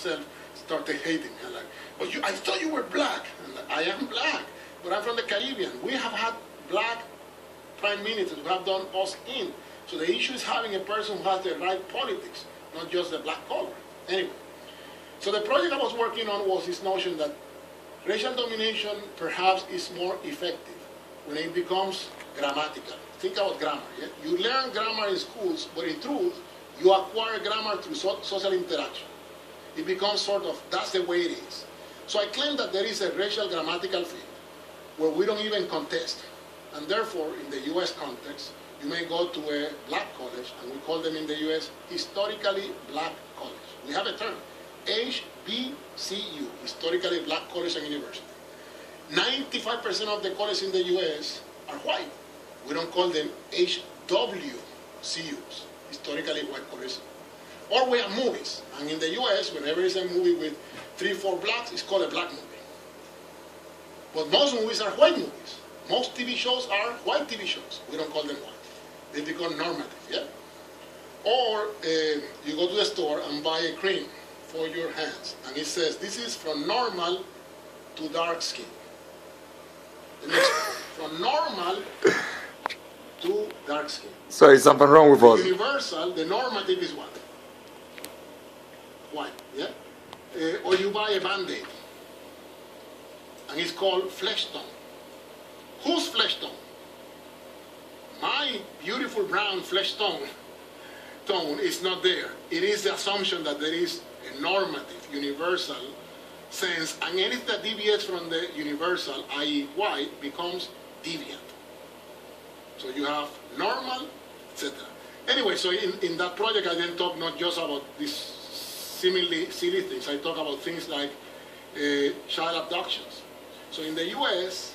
myself started hating me. I'm like, well, I thought you were black. I'm like, I am black, but I'm from the Caribbean. We have had black prime ministers who have done us in. So the issue is having a person who has the right politics, not just the black color. Anyway, so the project I was working on was this notion that racial domination perhaps is more effective when it becomes grammatical. Think about grammar. Yeah? You learn grammar in schools, but in truth, you acquire grammar through social interaction. It becomes sort of, that's the way it is. So I claim that there is a racial grammatical field where we don't even contest. And therefore, in the US context, you may go to a black college, and we call them in the US historically black college. We have a term, HBCU, historically black college and university. 95% of the colleges in the US are white. We don't call them HWCUs, historically white colleges. Or we have movies, and in the US, whenever there's a movie with 3 or 4 blacks, it's called a black movie. But most movies are white movies. Most TV shows are white TV shows. We don't call them white. They become normative, yeah? Or you go to the store and buy a cream for your hands, and it says, this is from normal to dark skin. The next one, from normal to dark skin. So is something wrong with us? Universal, the normative is what? White, yeah? Or you buy a Band-Aid, and it's called flesh tone. Whose flesh tone? My beautiful brown flesh tone is not there. It is the assumption that there is a normative, universal sense, and anything that deviates from the universal, i.e. white, becomes deviant. So you have normal, etc. Anyway, so in that project I then talk not just about these seemingly silly things. I talk about things like child abductions. So in the US,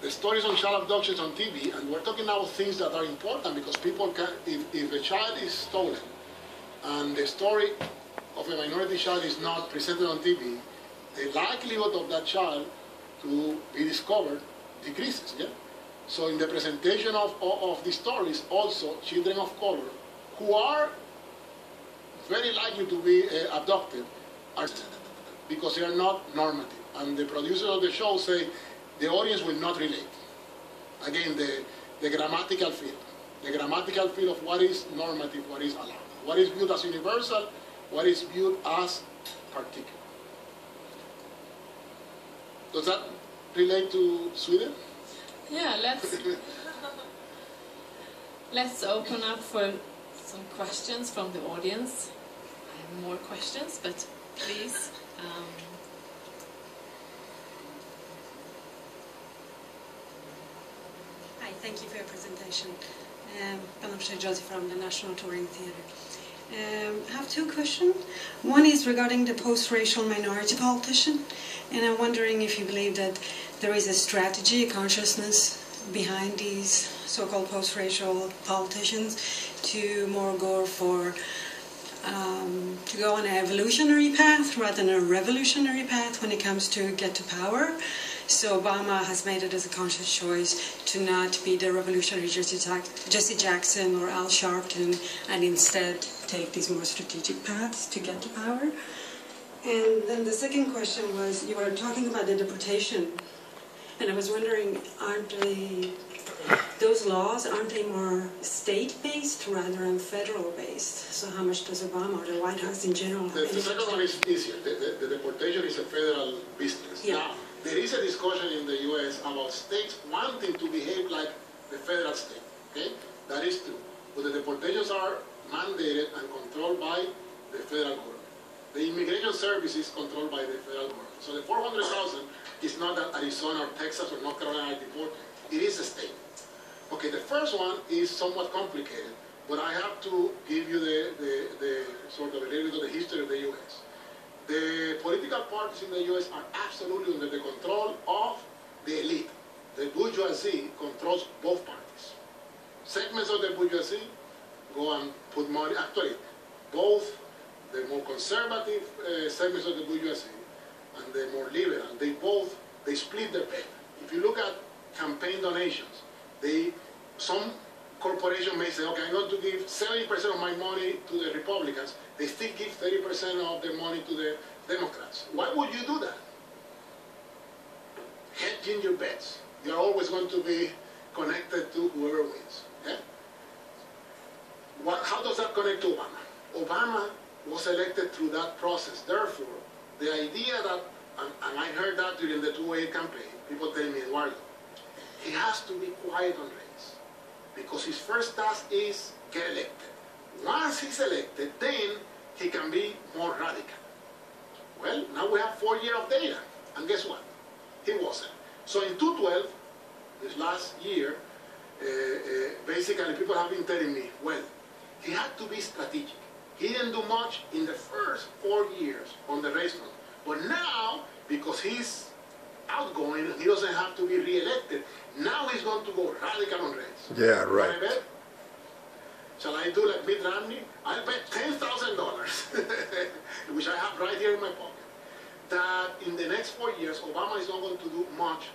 the stories on child abductions on TV, and we're talking about things that are important because people can, if a child is stolen and the story of a minority child is not presented on TV, the likelihood of that child to be discovered decreases, yeah? So in the presentation of the stories, also children of color who are very likely to be abducted are because they are not normative. And the producers of the show say the audience will not relate. Again, the grammatical field. The grammatical field of what is normative, what is allowed. What is viewed as universal, what is viewed as particular. Does that relate to Sweden? Yeah, let's open up for some questions from the audience. I have more questions, but please. Hi, thank you for your presentation. Dominacion from the National Touring Theatre. I have 2 questions. One is regarding the post-racial minority politician, and I'm wondering if you believe that there is a strategy, a consciousness behind these so-called post-racial politicians to more go for, to go on an evolutionary path rather than a revolutionary path when it comes to get to power. So Obama has made it as a conscious choice to not be the revolutionary Jesse Jackson or Al Sharpton, and instead take these more strategic paths to get to power. And then the second question was, you were talking about the deportation, and I was wondering, those laws, aren't they more state-based rather than federal-based? So how much does Obama or the White House in general have? The second one is easier. The deportation is a federal business. Yeah. Now, there is a discussion in the U.S. about states wanting to behave like the federal state. Okay? That is true. But the deportations are mandated and controlled by the federal government. The immigration service is controlled by the federal government. So the 400,000 is not that Arizona or Texas or North Carolina deport. It is a state. Okay, the first one is somewhat complicated, but I have to give you the sort of a little bit of the history of the U.S. The political parties in the U.S. are absolutely under the control of the elite. The bourgeoisie controls both parties. Segments of the bourgeoisie go and put money. Actually, both the more conservative segments of the bourgeoisie and the more liberal, they split their pay. If you look at campaign donations, some corporation may say, okay, I'm going to give 70% of my money to the Republicans. They still give 30% of their money to the Democrats. Why would you do that? Hedging your bets. You're always going to be connected to whoever wins. Yeah? How does that connect to Obama? Obama was elected through that process. Therefore, the idea that, and I heard that during the 2-8 campaign, people telling me, Eduardo, he has to be quiet on race because his first task is get elected. Once he's elected, then he can be more radical. Well, now we have 4 years of data, and guess what? He wasn't. So in 2012, this last year, basically people have been telling me, well, he had to be strategic. He didn't do much in the first 4 years on the race front. But now, because he's outgoing and he doesn't have to be re-elected, now he's going to go radical on race. Yeah, right. Can I bet? Shall I do like Mitt Romney? I bet $10,000, which I have right here in my pocket, that in the next 4 years, Obama is not going to do much,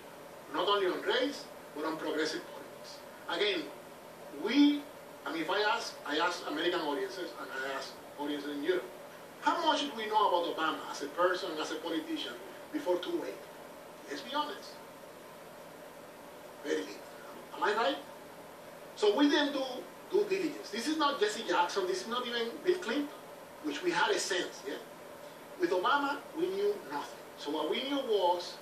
not only on race, but on progressive politics. Again, if I ask American audiences, and I ask audiences in Europe, how much did we know about Obama as a person, as a politician, before 2-8? Let's be honest. Very little. Am I right? So we didn't do due diligence. This is not Jesse Jackson, this is not even Bill Clinton, which we had a sense, yeah? With Obama, we knew nothing. So what we knew was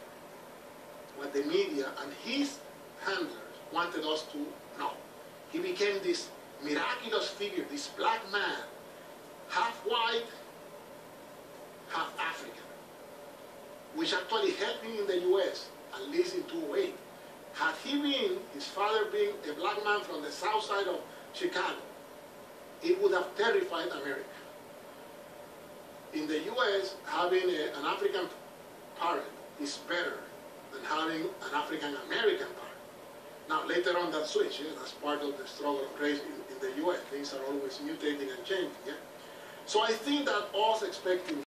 what the media and his handlers wanted us to know. He became this miraculous figure, this black man, half white, half African, which actually helped him in the US, at least in 2008. Had he been, his father being a black man from the south side of Chicago, it would have terrified America. In the US, having an African parent is better than having an African-American parent. Now, later on that switch, yeah, that's part of the struggle of race in the US. Things are always mutating and changing. Yeah? So I think that us expecting